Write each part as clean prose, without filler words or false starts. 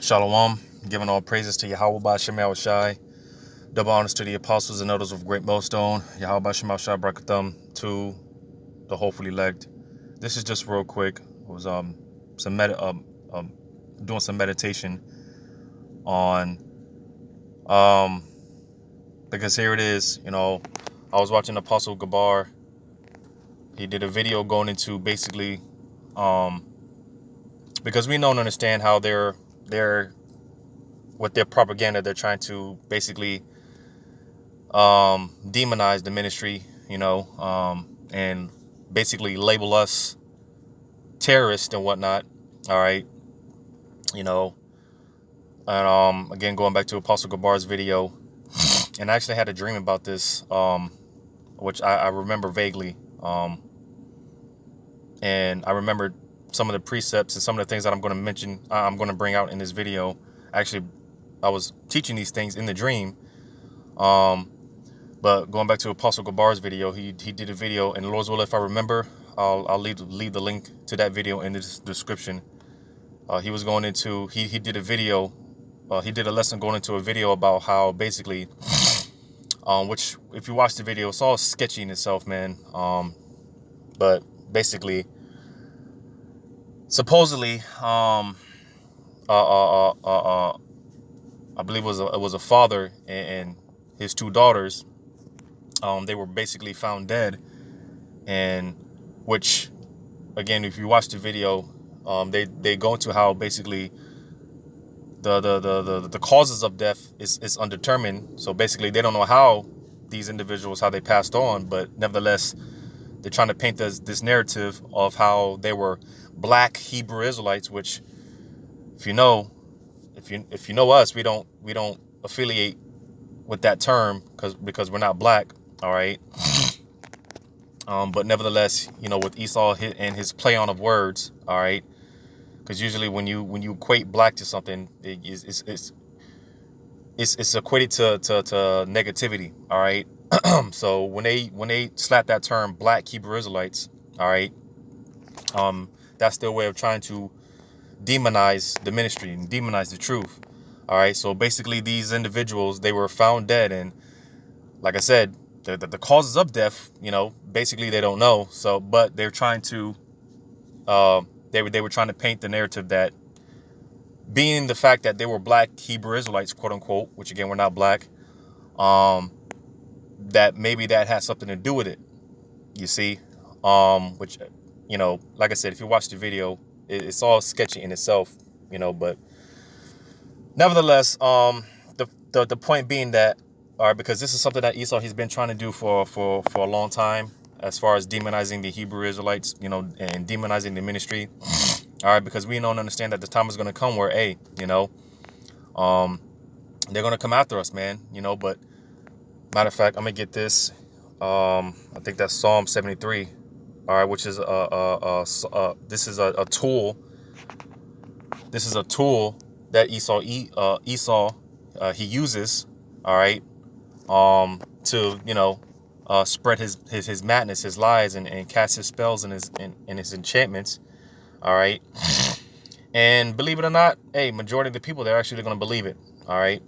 Shalom, giving all praises to Yahweh Shemel Shai. Double honors to the apostles and elders of Great Millstone. Yahweh Shemel Shai Brakathum to the hopefully elect. This is just real quick. It was doing some meditation on because here it is. I was watching Apostle Gabar. He did a video going into basically because we don't understand how they're with their propaganda, they're trying to basically demonize the ministry, and basically label us terrorists and whatnot. All right. And again, going back to Apostle Gabar's video, and I actually had a dream about this, which I remember vaguely. And I remember some of the precepts and some of the things that I'm going to mention, I'm going to bring out in this video. Actually, I was teaching these things in the dream. But going back to Apostle Gabar's video, he did a video, and Lord's will, if I remember, I'll leave the link to that video in the description. He was going into, he did a video, he did a lesson going into a video about how basically, which if you watch the video, it's all sketchy in itself, man. But basically, supposedly, I believe it was a father and his two daughters. They were basically found dead, and which, again, if you watch the video, they go into how basically the causes of death is undetermined. So basically, they don't know how these individuals, how they passed on, but nevertheless, they're trying to paint this narrative of how they were black Hebrew Israelites, which, if you know us, we don't affiliate with that term because we're not black. All right. But nevertheless, with Esau and his play on of words, all right, because usually when you equate black to something, it's equated to negativity. All right. So when they slap that term black Hebrew Israelites, all right, that's their way of trying to demonize the ministry and demonize the truth. All right. So basically, these individuals, they were found dead, and like I said, the causes of death, basically they don't know. So, but they're trying to, they were trying to paint the narrative that, being the fact that they were black Hebrew Israelites, quote unquote, which again, we're not black, that maybe that has something to do with it. You see, which, like I said, if you watch the video, it's all sketchy in itself, but nevertheless, the point being that, all right, because this is something that Esau, he's been trying to do for a long time, as far as demonizing the Hebrew Israelites, and demonizing the ministry. All right, because we don't understand that the time is going to come where, they're going to come after us, man. But matter of fact, I'm going to get this. I think that's Psalm 73. All right, which is this is a tool. This is a tool that Esau he uses. All right. To spread his madness, his lies, and cast his spells and his enchantments. All right. And believe it or not, majority of the people, they're actually going to believe it. All right.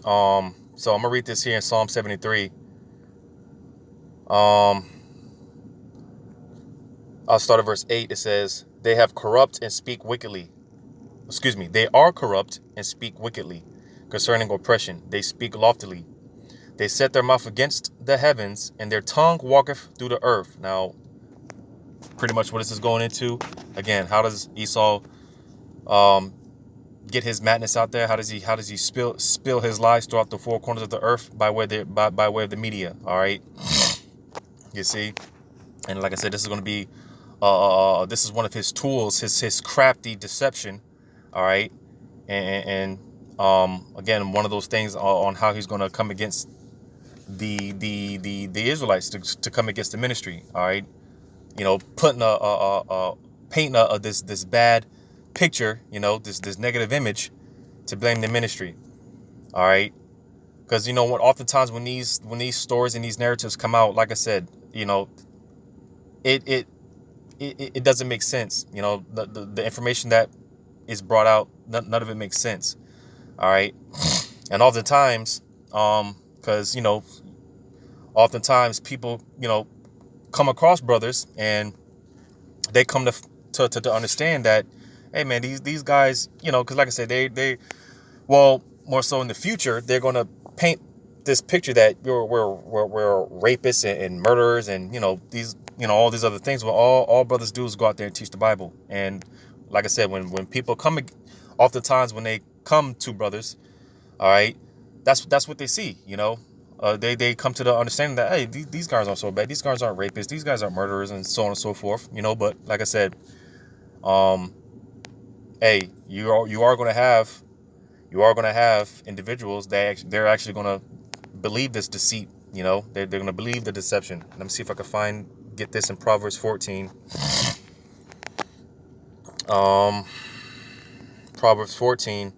So I'm gonna read this here in Psalm 73. I'll start at verse 8. It says, "They have corrupt and speak wickedly." Excuse me. They are corrupt and speak wickedly concerning oppression. They speak loftily. They set their mouth against the heavens, and their tongue walketh through the earth. Now, pretty much what this is going into. Again, how does Esau get his madness out there? How does he spill his lies throughout the four corners of the earth by way of the media? All right, you see, and like I said, this is going to be this is one of his tools, his crafty deception. All right, and again, one of those things on how he's going to come against the Israelites, to come against the ministry. All right, putting painting this bad picture, this negative image, to blame the ministry. All right, because what, oftentimes when these stories and these narratives come out, like I said, it doesn't make sense. The information that is brought out none of it makes sense. All right. And oftentimes, because, oftentimes people, come across brothers and they come to understand that, hey man, these guys, because like I said, well, more so in the future, they're going to paint this picture that we're rapists and murderers and, these, all these other things. Well, all brothers do is go out there and teach the Bible. And like I said, when people come, oftentimes when they come to brothers, all right, that's what they see, they come to the understanding that, hey, these guys aren't so bad. These guys aren't rapists. These guys aren't murderers, and so on and so forth, But like I said, hey, you are going to have individuals that they're actually going to believe this deceit. They're going to believe the deception. Let me see if I can get this in Proverbs 14. Proverbs 14.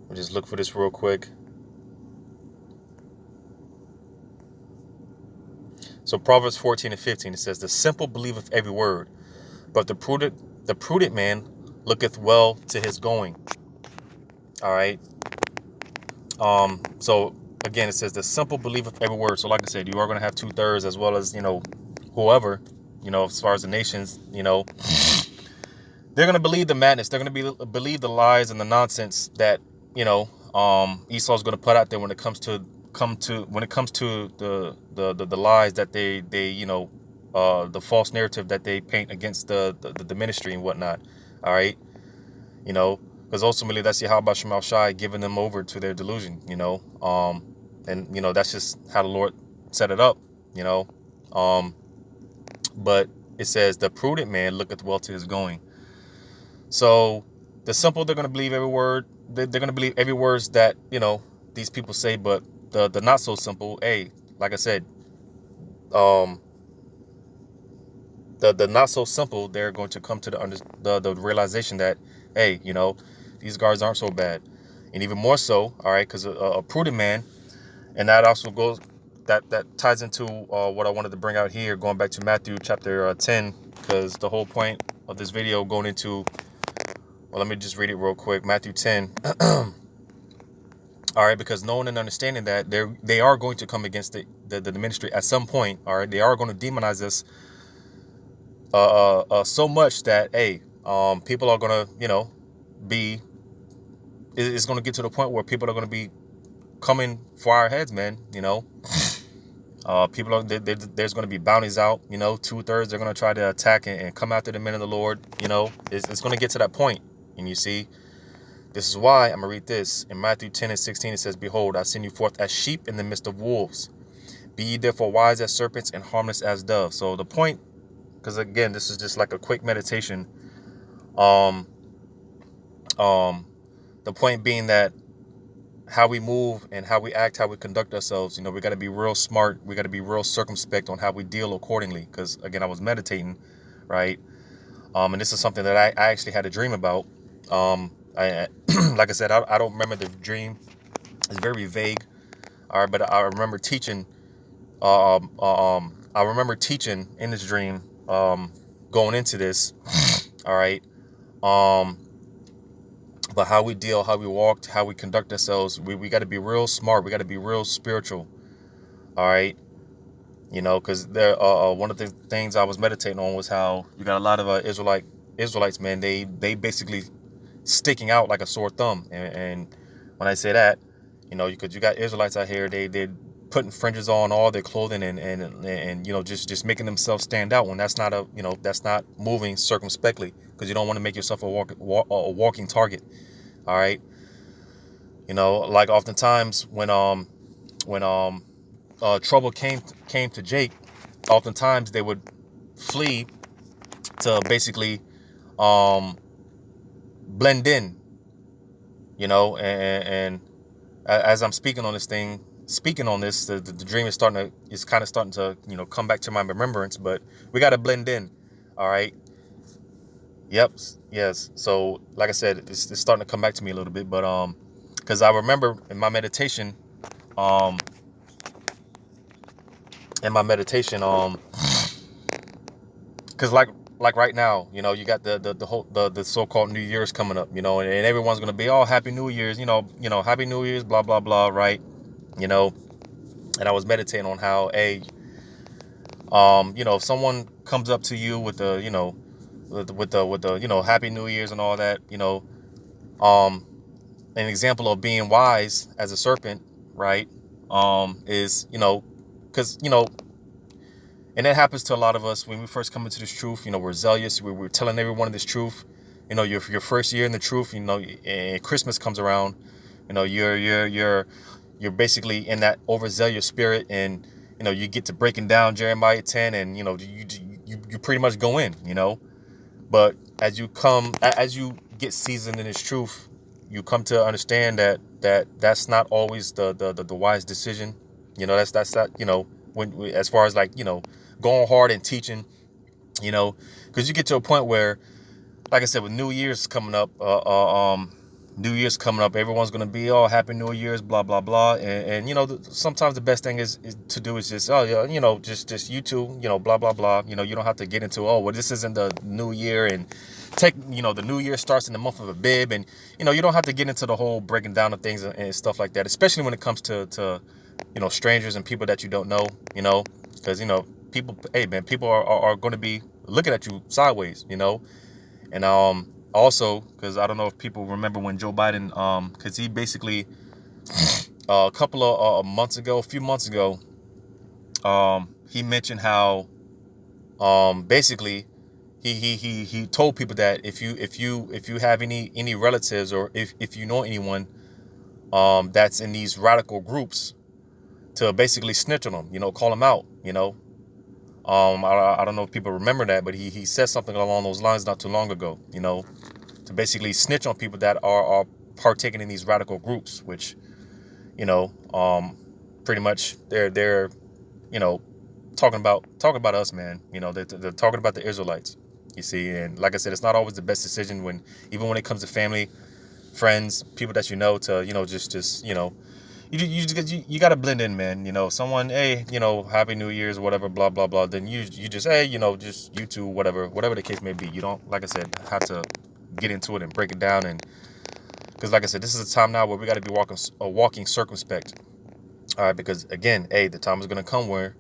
We'll just look for this real quick. So Proverbs 14 and 15, it says, the simple believeth every word, but the prudent man looketh well to his going. All right. So again, it says the simple believeth every word. So like I said, you are going to have 2/3 as well as, whoever, as far as the nations, they're going to believe the madness. They're going to believe the lies and the nonsense that, Esau's going to put out there when it comes to the lies that they the false narrative that they paint against the ministry and whatnot. All right. Because ultimately that's Yahweh Shemal Shai giving them over to their delusion, and that's just how the Lord set it up, but it says the prudent man looketh well to his going. So the simple, they're going to believe every word. They're going to believe every word that, these people say, but the not so simple, hey, like I said, the not so simple, they're going to come to the realization that, hey, these guys aren't so bad. And even more so, all right, because a prudent man, and that also goes, that ties into what I wanted to bring out here, going back to Matthew chapter 10, because the whole point of this video going into, well, let me just read it real quick. Matthew 10. All right, because knowing and understanding that they are going to come against the ministry at some point. All right, they are going to demonize us so much that, hey, people are going to, be, it's going to get to the point where people are going to be coming for our heads, man. People are, there's going to be bounties out, 2/3 they're going to try to attack and come after the men of the Lord. It's going to get to that point. And you see, this is why I'm going to read this in Matthew 10 and 16. It says, behold, I send you forth as sheep in the midst of wolves. Be ye therefore wise as serpents and harmless as doves. So the point, because again, this is just like a quick meditation. The point being that how we move and how we act, how we conduct ourselves, we got to be real smart. We got to be real circumspect on how we deal accordingly. Because again, I was meditating, right? And this is something that I actually had a dream about. I like I said, I don't remember the dream. It's very vague. All right, but I remember teaching. I remember teaching in this dream, going into this. All right. But how we deal, how we walk, how we conduct ourselves, we got to be real smart. We got to be real spiritual. All right. Because there, one of the things I was meditating on was how you got a lot of Israelites, man. They basically sticking out like a sore thumb. And when I say that, because you got Israelites out here, they're putting fringes on all their clothing and just making themselves stand out when that's not that's not moving circumspectly, because you don't want to make yourself a walking target. All right. Like oftentimes when trouble came to Jake, oftentimes they would flee to basically blend in, and as I'm speaking on this, the dream is kind of starting to, come back to my remembrance, but we got to blend in. All right. Yep. Yes. So like I said, it's starting to come back to me a little bit, but, because I remember in my meditation, and in my meditation, because like right now, you got the whole the so-called New Year's coming up, and everyone's gonna be, oh, Happy New Year's, Happy New Year's, blah blah blah, right? you know and I was meditating on how, if someone comes up to you with the Happy New Year's and all that, um an example of being wise as a serpent, right? Is, because, and that happens to a lot of us when we first come into this truth. We're zealous. We're telling everyone this truth. Your first year in the truth. And Christmas comes around. You're basically in that overzealous spirit, and you get to breaking down Jeremiah 10, and you pretty much go in. But as you get seasoned in this truth, you come to understand that's not always the wise decision. That's not, when as far as like, going hard and teaching, because you get to a point where, like I said, with New Year's coming up, everyone's gonna be, oh, Happy New Year's, blah blah blah, and sometimes the best thing is to do is just, oh yeah, just you two, blah blah blah, you don't have to get into, oh well, this isn't the New Year, and the New Year starts in the month of Abib, and you don't have to get into the whole breaking down of things and stuff like that, especially when it comes to strangers and people that you don't know, because people, hey man, people are going to be looking at you sideways, and also, because I don't know if people remember when Joe Biden, because he basically a few months ago, he mentioned how, basically, he told people that if you have any relatives, or if you know anyone that's in these radical groups, to basically snitch on them, call them out, I don't know if people remember that, but he said something along those lines not too long ago, to basically snitch on people that are partaking in these radical groups, which, pretty much they're talking about us, man. They're talking about the Israelites, you see. And like I said, it's not always the best decision even when it comes to family, friends, people that to just you got to blend in, man. Someone, hey, Happy New Year's, whatever, blah blah blah. Then you just, hey, just you two, whatever the case may be. You don't, like I said, have to get into it and break it down, and because, like I said, this is a time now where we got to be walking circumspect. All right, because again, the time is gonna come when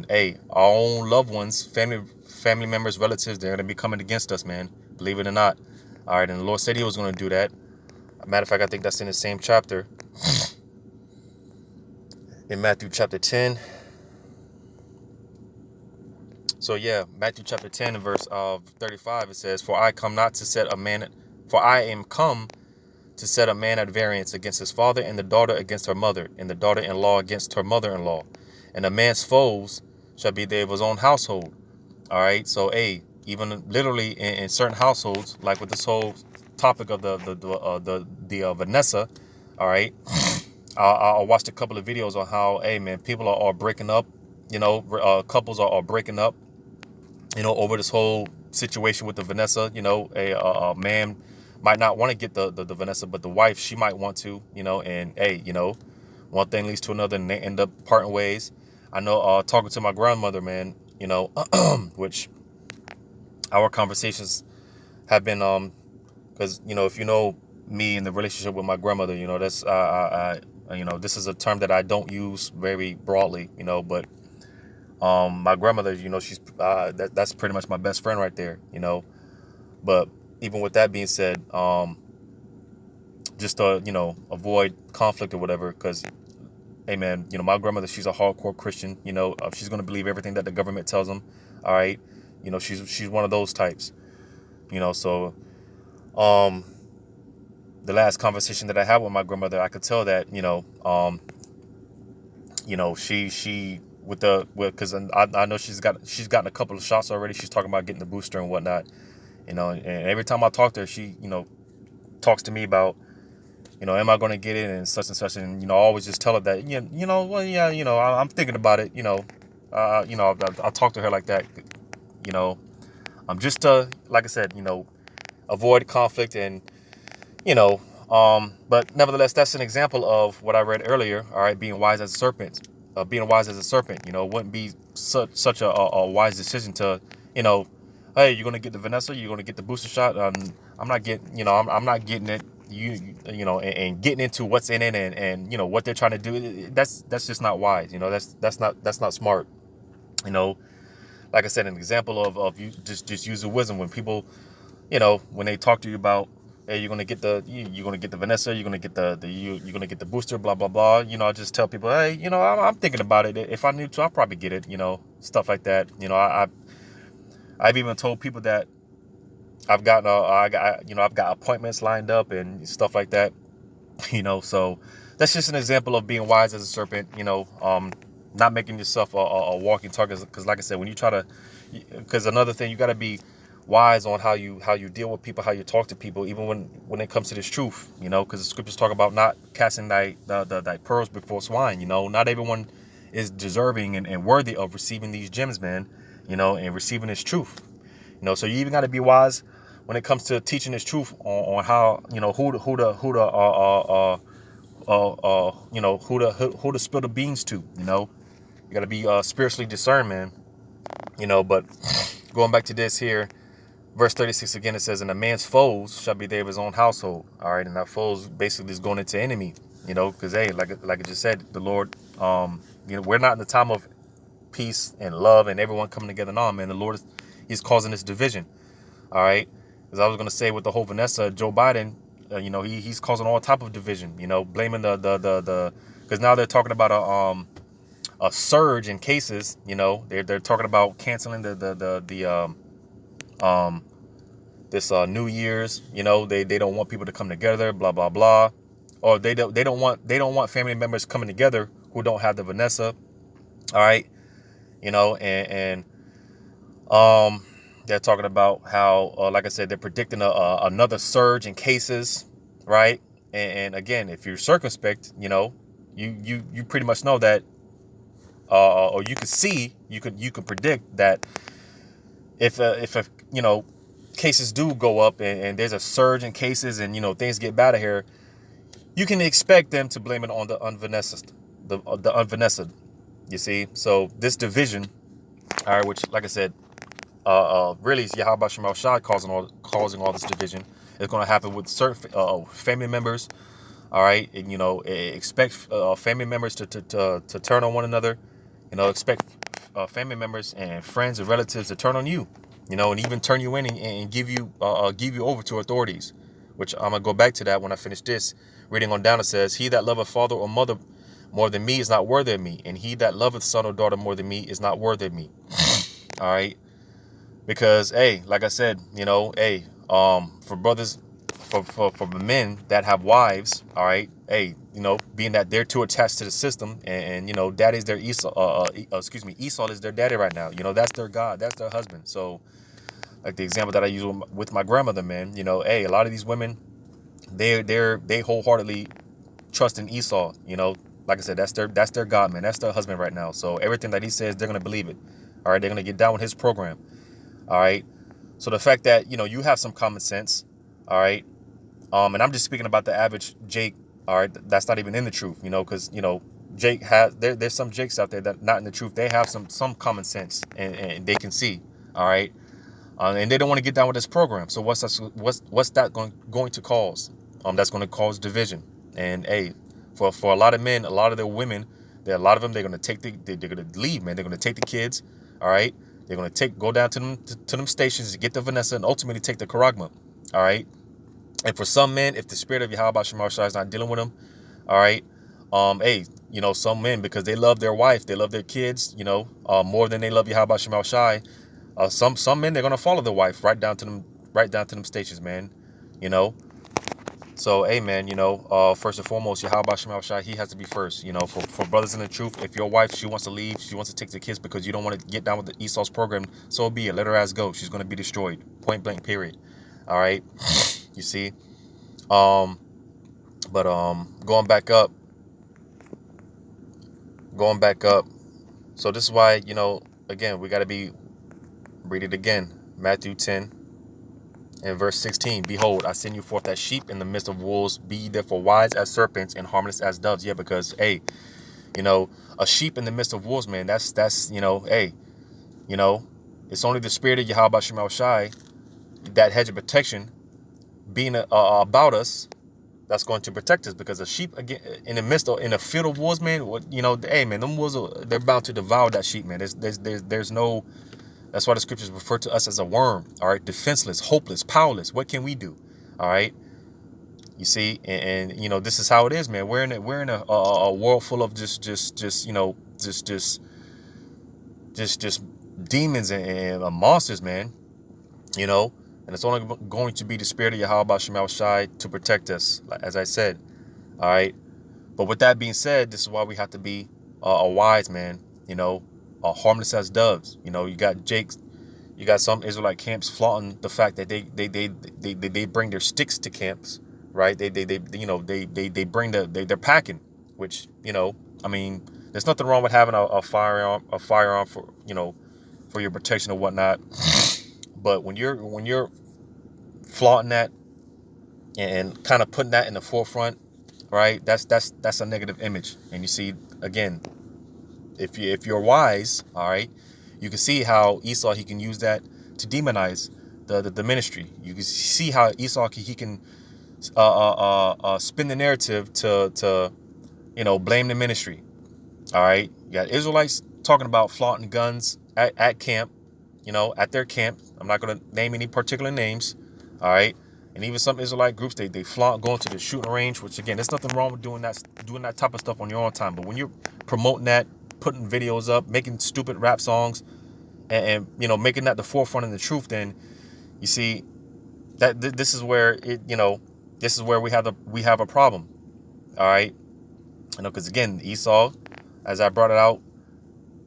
our own loved ones, family members, relatives, they're gonna be coming against us, man. Believe it or not. All right, and the Lord said He was gonna do that. Matter of fact, I think that's in the same chapter. In Matthew chapter 10. So yeah, Matthew chapter 10 and verse 35, it says, For I am come to set a man at variance against his father, and the daughter against her mother, and the daughter-in-law against her mother-in-law. And a man's foes shall be they of his own household. All right, so even literally in certain households, like with this whole topic of the Vanessa, all right, I watched a couple of videos on how, man, people are breaking up, couples are breaking up, over this whole situation with the Vanessa. A man might not want to get the Vanessa, but the wife, she might want to, and one thing leads to another, and they end up parting ways. I know, talking to my grandmother, man, which our conversations have been, because, if you know me and the relationship with my grandmother, that's, this is a term that I don't use very broadly, but my grandmother, she's that's pretty much my best friend right there, but even with that being said, just to avoid conflict or whatever, because, hey man, my grandmother, she's a hardcore Christian. She's going to believe everything that the government tells them. All right, she's one of those types. So the last conversation that I had with my grandmother, I could tell that she because I know she's gotten a couple of shots already. She's talking about getting the booster and whatnot. And every time I talk to her, she talks to me about, am I going to get it and such, and I always just tell her that, well, yeah, I'm thinking about it, I'll talk to her like that, I'm just like I said, avoid conflict, and but nevertheless, that's an example of what I read earlier. All right, being wise as a serpent. being wise as a serpent. You know, it wouldn't be such a wise decision to, you know, hey, you're gonna get the Vanessa, you're gonna get the booster shot. I'm not getting, you know, I'm not getting it. You know, and getting into what's in it and you know what they're trying to do. That's just not wise. You know, that's not smart. You know, like I said, an example of you just use the wisdom when people, you know, when they talk to you about, hey, you're gonna get you're gonna get the Vanessa, you're gonna get you're gonna get the booster, blah blah blah. You know, I just tell people, hey, you know, I'm thinking about it. If I need to, I'll probably get it. You know, stuff like that. You know, I've even told people that I've gotten you know, I've got appointments lined up and stuff like that. You know, so that's just an example of being wise as a serpent. You know, not making yourself a walking target. Because like I said, when you try to, because another thing, you got to be wise on how you deal with people, how you talk to people, even when it comes to this truth. You know, because the scriptures talk about not casting thy pearls before swine. You know, not everyone is deserving and worthy of receiving these gems, man. You know, and receiving this truth. You know, so you even got to be wise when it comes to teaching this truth on how, you know, who to you know, who to spill the beans to. You know, you got to be spiritually discerned, man. You know, but going back to this here, verse 36 again, it says, and a man's foes shall be they of his own household. All right, and that foes basically is going into enemy. You know, because hey, like I just said, the Lord, you know, we're not in the time of peace and love and everyone coming together now, man. The Lord he's causing this division. All right, as I was gonna say with the whole Vanessa, Joe Biden, you know, he's causing all type of division. You know, blaming the because now they're talking about a surge in cases. You know, they're talking about canceling this New Year's. You know, they don't want people to come together. Blah blah blah. Or they don't want family members coming together who don't have the Vanessa. All right, you know, and they're talking about how, like I said, they're predicting another surge in cases, right? And again, if you're circumspect, you know, you pretty much know that, or you can see, you can predict that if you know, cases do go up and there's a surge in cases and you know things get better here, you can expect them to blame it on the unvanessa, the unvanessa. You see, so this division, all right, which like I said, really is Yahweh Shemal Shai causing all this division. It's going to happen with certain family members. All right, and you know, expect family members to turn on one another. You know, expect family members and friends and relatives to turn on you. You know, and even turn you in and give you over to authorities. Which I'm gonna go back to that when I finish this. Reading on down, it says, "He that loveth father or mother more than me is not worthy of me, and he that loveth son or daughter more than me is not worthy of me." All right. Because hey, like I said, you know, hey, for brothers, for the men that have wives, all right, hey, you know, being that they're too attached to the system, and you know, daddy's their Esau, excuse me, Esau is their daddy right now. You know, that's their God, that's their husband. So, like the example that I use with my grandmother, man, you know, hey, a lot of these women, they wholeheartedly trust in Esau. You know, like I said, that's their God, man, that's their husband right now. So everything that he says, they're gonna believe it. All right, they're gonna get down with his program. All right. So the fact that, you know, you have some common sense, all right, and I'm just speaking about the average Jake, all right, that's not even in the truth, you know, because, you know, Jake has, there's some Jakes out there that not in the truth. They have some common sense and they can see, all right, and they don't want to get down with this program. So what's that going to cause? That's going to cause division. And hey, for a lot of men, a lot of their women, a lot of them, they're going to they're going to leave, man. They're going to take the kids, all right. They're going to go down to them stations to get the Vanessa and ultimately take the Karagma. All right. And for some men, if the spirit of Yahweh Shemar Shai is not dealing with them, all right. Hey, you know, some men, because they love their wife, they love their kids, you know, more than they love Yahweh Shemar Shai. Some men, they're going to follow their wife right down to them stations, man. You know. So, hey, man, you know, first and foremost, Yahweh Shemar Shai, he has to be first. You know, for brothers in the truth, if your wife, she wants to leave, she wants to take the kids because you don't want to get down with the Esau's program, so be it. Let her ass go. She's going to be destroyed. Point blank, period. All right. You see? But going back up. So this is why, you know, again, we got to read it again. Matthew 10. In verse 16, behold, I send you forth as sheep in the midst of wolves. Be ye therefore wise as serpents and harmless as doves. Yeah, because, hey, You know, a sheep in the midst of wolves, man. That's you know, hey, you know, it's only the spirit of Yahweh Shemel Shai, that hedge of protection, being about us, that's going to protect us. Because a sheep, again, in the midst of, in a field of wolves, man, you know, hey man, them wolves they're bound to devour that sheep, man. There's no. That's why the scriptures refer to us as a worm. All right, defenseless, hopeless, powerless. What can we do? All right, you see, and you know, this is how it is, man. We're in a world full of just you know, just demons and monsters, man. You know, and it's only going to be the spirit of Yahweh Shemel Shai to protect us, as I said. All right. But with that being said, this is why we have to be a wise, man. You know, harmless as doves. You know, you got some Israelite camps flaunting the fact that they bring their sticks to camps, right? They you know, they bring they're packing, which, you know, I mean, there's nothing wrong with having a firearm for, you know, for your protection or whatnot. But when you're flaunting that and kind of putting that in the forefront, right? That's a negative image. And you see, again, if you're wise, all right, you can see how Esau, he can use that to demonize the ministry. You can see how Esau he can spin the narrative to you know, blame the ministry. All right, you got Israelites talking about flaunting guns at camp, you know, at their camp. I'm not going to name any particular names. All right. And even some Israelite groups, they flaunt going to the shooting range, which again, there's nothing wrong with doing that type of stuff on your own time. But when you're promoting that, putting videos up, making stupid rap songs, and you know, making that the forefront of the truth, then you see that this is where it, you know, this is where we have a problem. All right. You know, because again, Esau, as I brought it out,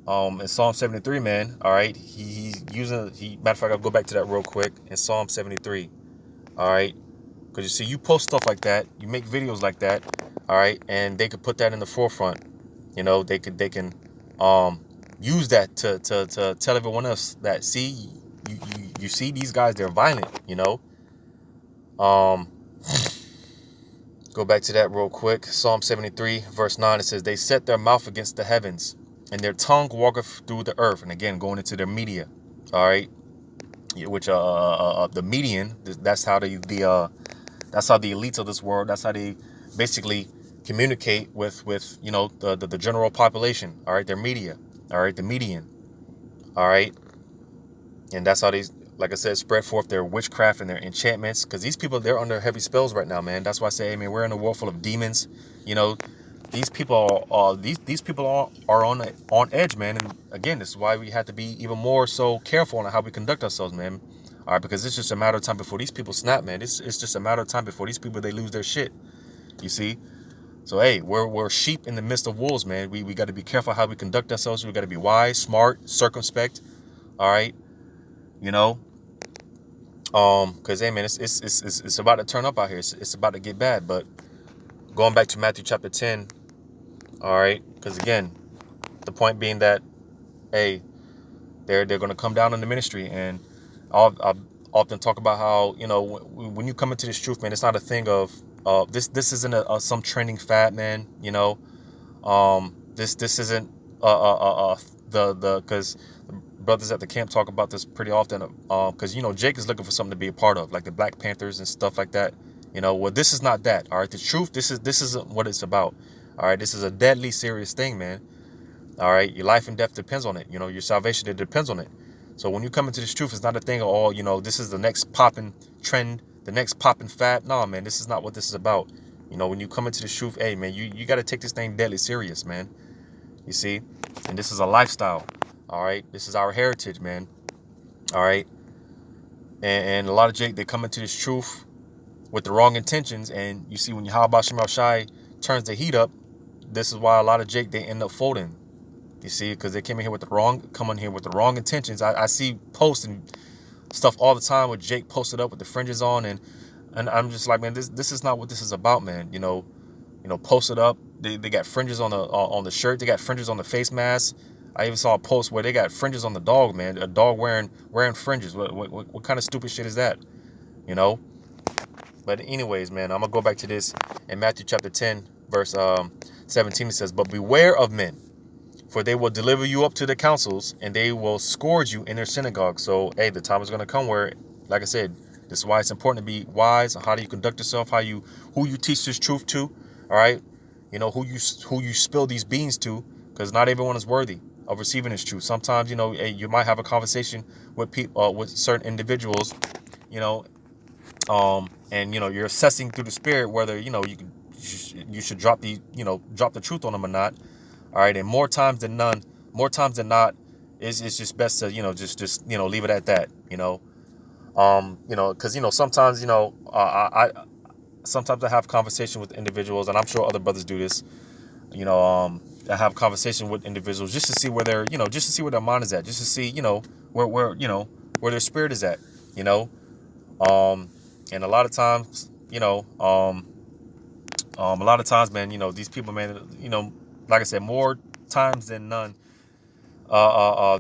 in Psalm 73, man, all right, he's using, matter of fact, I'll go back to that real quick in Psalm 73, all right, because you see, you post stuff like that, you make videos like that, all right, and they could put that in the forefront, you know, they can use that to tell everyone else that, see, you see these guys, they're violent, you know. Go back to that real quick. Psalm 73, verse 9, it says, they set their mouth against the heavens, and their tongue walketh through the earth. And again, going into their media, all right, which the median, that's how that's how the elites of this world, that's how they basically communicate with you know, the general population. All right, their media, all right, the median, all right, and that's how they, like I said, spread forth their witchcraft and their enchantments. Because these people, they're under heavy spells right now, man. That's why I say, hey, man, we're in a world full of demons. You know, these people these people are on edge, man. And again, this is why we have to be even more so careful on how we conduct ourselves, man. All right, because it's just a matter of time before these people snap, man. It's just a matter of time before these people, they lose their shit. You see? So hey, we're sheep in the midst of wolves, man. We got to be careful how we conduct ourselves. We got to be wise, smart, circumspect. All right, you know. Because hey man, it's about to turn up out here. It's about to get bad. But going back to Matthew chapter 10, all right, because again, the point being that, hey, they're going to come down on the ministry, and I'll often talk about how, you know, when you come into this truth, man, it's not a thing of this isn't some trending fad, man. You know, this isn't the because brothers at the camp talk about this pretty often, because you know, Jake is looking for something to be a part of, like the Black Panthers and stuff like that. You know, well, this is not that. All right, the truth, this isn't what it's about. All right, this is a deadly serious thing, man. All right, your life and death depends on it. You know, your salvation, it depends on it. So when you come into this truth, it's not a thing of, oh, you know, this is the next popping trend, the next popping fad. No, man, this is not what this is about. You know, when you come into this truth, hey, man, you got to take this thing deadly serious, man. You see, and this is a lifestyle. All right, this is our heritage, man. All right, and a lot of Jake, they come into this truth with the wrong intentions, and you see when Yahweh Shemel Shai turns the heat up, this is why a lot of Jake, they end up folding. You see, because they came in here with the wrong intentions. I see posts and stuff all the time with Jake posted up with the fringes on, and I'm just like, man, this is not what this is about, man. You know, posted up. They got fringes on the shirt. They got fringes on the face mask. I even saw a post where they got fringes on the dog, man. A dog wearing fringes. What kind of stupid shit is that? You know. But anyways, man, I'm gonna go back to this in Matthew chapter 10, verse 17, it says, but beware of men, for they will deliver you up to the councils, and they will scourge you in their synagogues. So, hey, the time is going to come where, like I said, this is why it's important to be wise. How do you conduct yourself? Who you teach this truth to? All right, who you spill these beans to, because not everyone is worthy of receiving this truth. Sometimes, hey, you might have a conversation with people, with certain individuals, and you're assessing through the spirit whether you should drop the truth on them or not. All right, and more times than not, it's just best to just leave it at that. Because sometimes I sometimes I have conversation with individuals, and I'm sure other brothers do this. I have conversation with individuals just to see where they're just to see where their mind is at, just to see where their spirit is at. And a lot of times, man, these people, man, like I said, more times than none,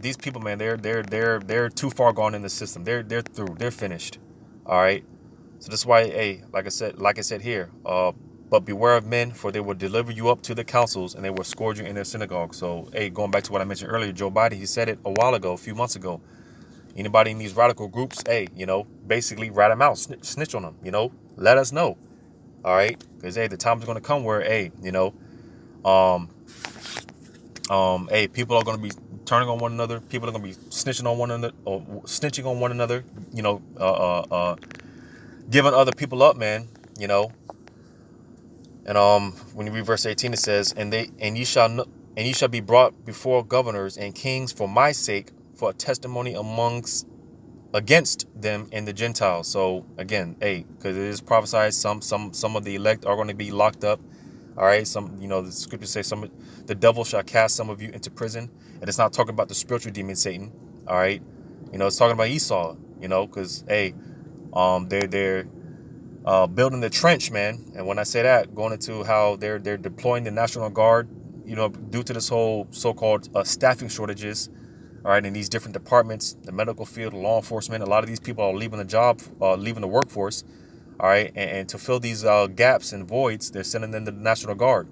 these people, man, they're too far gone in the system. They're through. They're finished. All right. So that's why, hey, like I said here, but beware of men, for they will deliver you up to the councils, and they will scourge you in their synagogue. So, hey, going back to what I mentioned earlier, Joe Biden, he said it a few months ago. Anybody in these radical groups, hey, basically rat them out, snitch on them, let us know. All right. Because, hey, the time is going to come where, hey, hey, people are going to be turning on one another. People are going to be snitching on one another, or snitching on one another, giving other people up, man, And when you read verse 18, it says, and ye shall be brought before governors and kings for my sake, for a testimony against them and the Gentiles. So again, hey, because it is prophesied, some of the elect are going to be locked up. All right, the scriptures say the devil shall cast some of you into prison, and it's not talking about the spiritual demon Satan. All right, it's talking about Esau. Because hey, they're building the trench, man. And when I say that, going into how they're deploying the National Guard, due to this whole so-called staffing shortages. All right, in these different departments, the medical field, law enforcement, a lot of these people are leaving leaving the workforce. All right, and to fill these gaps and voids, they're sending in the National Guard.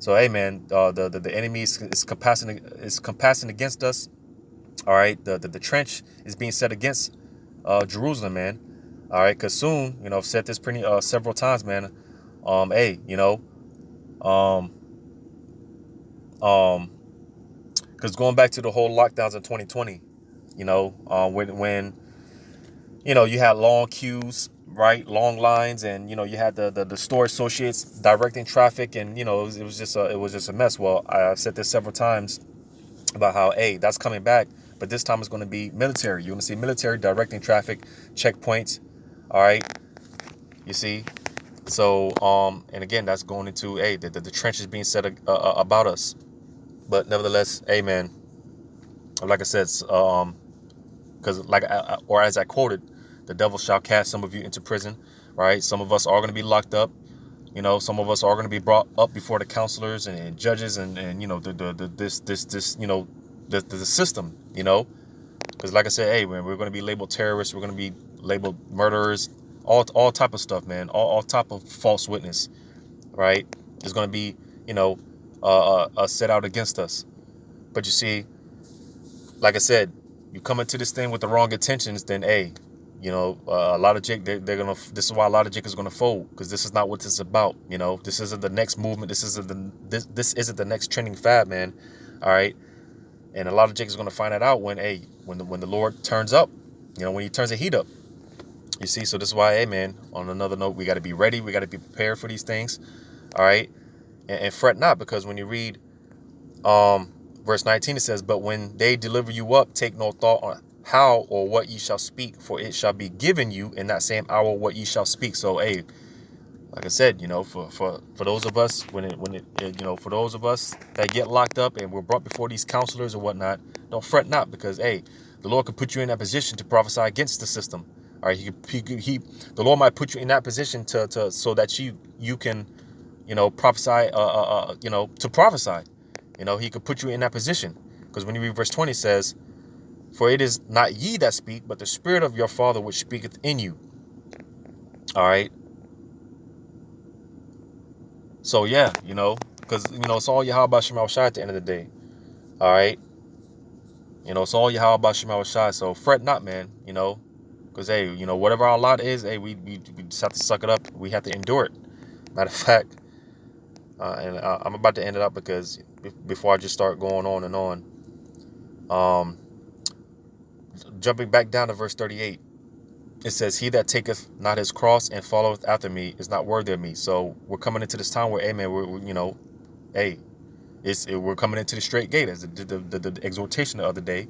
So hey, man, the enemy is compassing against us. All right, the trench is being set against Jerusalem, man. All right, because soon, I've said this several times, man. Hey, because going back to the whole lockdowns in 2020, when you had long queues, right, long lines, and you had the store associates directing traffic, and it was just a mess. Well, I've said this several times about how, hey, that's coming back, but this time it's going to be military. You're going to see military directing traffic, checkpoints. All right, you see. So and again, that's going into, hey, the trench is being set about us. But nevertheless, hey, man, like I said, because or as I quoted, the devil shall cast some of you into prison, right? Some of us are going to be locked up. Some of us are going to be brought up before the counselors and judges and the system, because like I said, hey, man, we're going to be labeled terrorists. We're going to be labeled murderers, all type of stuff, man, all type of false witness, right? Is going to be, set out against us. But you see, like I said, you come into this thing with the wrong intentions, then hey, a lot of Jake, this is why a lot of Jake is gonna fold, because this is not what this is about. This isn't the next movement. This isn't the next trending fad, man. All right, and a lot of Jake is gonna find that out when the Lord turns up, when he turns the heat up. You see, so this is why, hey, man, on another note, we got to be ready. We got to be prepared for these things. All right, and fret not, because when you read verse 19, it says, but when they deliver you up, take no thought on how or what ye shall speak, for it shall be given you in that same hour what ye shall speak. So, hey, like I said, for those of us, for those of us that get locked up and we're brought before these counselors or whatnot, don't fret not, because, hey, the Lord could put you in that position to prophesy against the system. All right, the Lord might put you in that position to so that you can, prophesy, to prophesy. He could put you in that position, because when you read verse 20, it says, for it is not ye that speak, but the Spirit of your Father which speaketh in you. All right. So yeah, you know, because you know it's all Yahweh Shema Shai at the end of the day. All right, you know it's all Yahweh Shema Shai. So fret not, man. You know, because hey, you know whatever our lot is, hey, we just have to suck it up. We have to endure it. Matter of fact, I'm about to end it up because before I just start going on and on. Jumping back down to verse 38, it says, "He that taketh not his cross and followeth after me is not worthy of me." So we're coming into this time where, hey man, we're you know, hey, we're coming into the straight gate, as the exhortation the other day.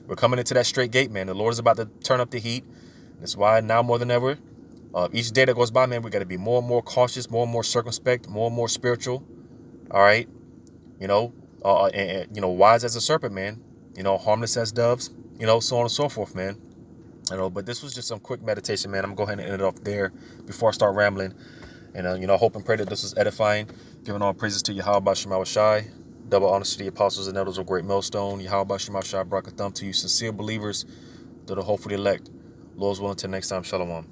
We're coming into that straight gate, man. The Lord is about to turn up the heat. That's why now more than ever, each day that goes by, man, we got to be more and more cautious, more and more circumspect, more and more spiritual. All right, you know, and you know, wise as a serpent, man. You know, harmless as doves. You know, so on and so forth, man. You know, but this was just some quick meditation, man. I'm going to go ahead and end it off there before I start rambling. And, you know, I hope and pray that this was edifying. Giving all praises to Yahweh Shema Shai. Double honors to the apostles and elders of Great Millstone. Yahweh Shema Shai, Brakathum to you sincere believers, to the hopefully elect. Lord's willing, till next time. Shalom.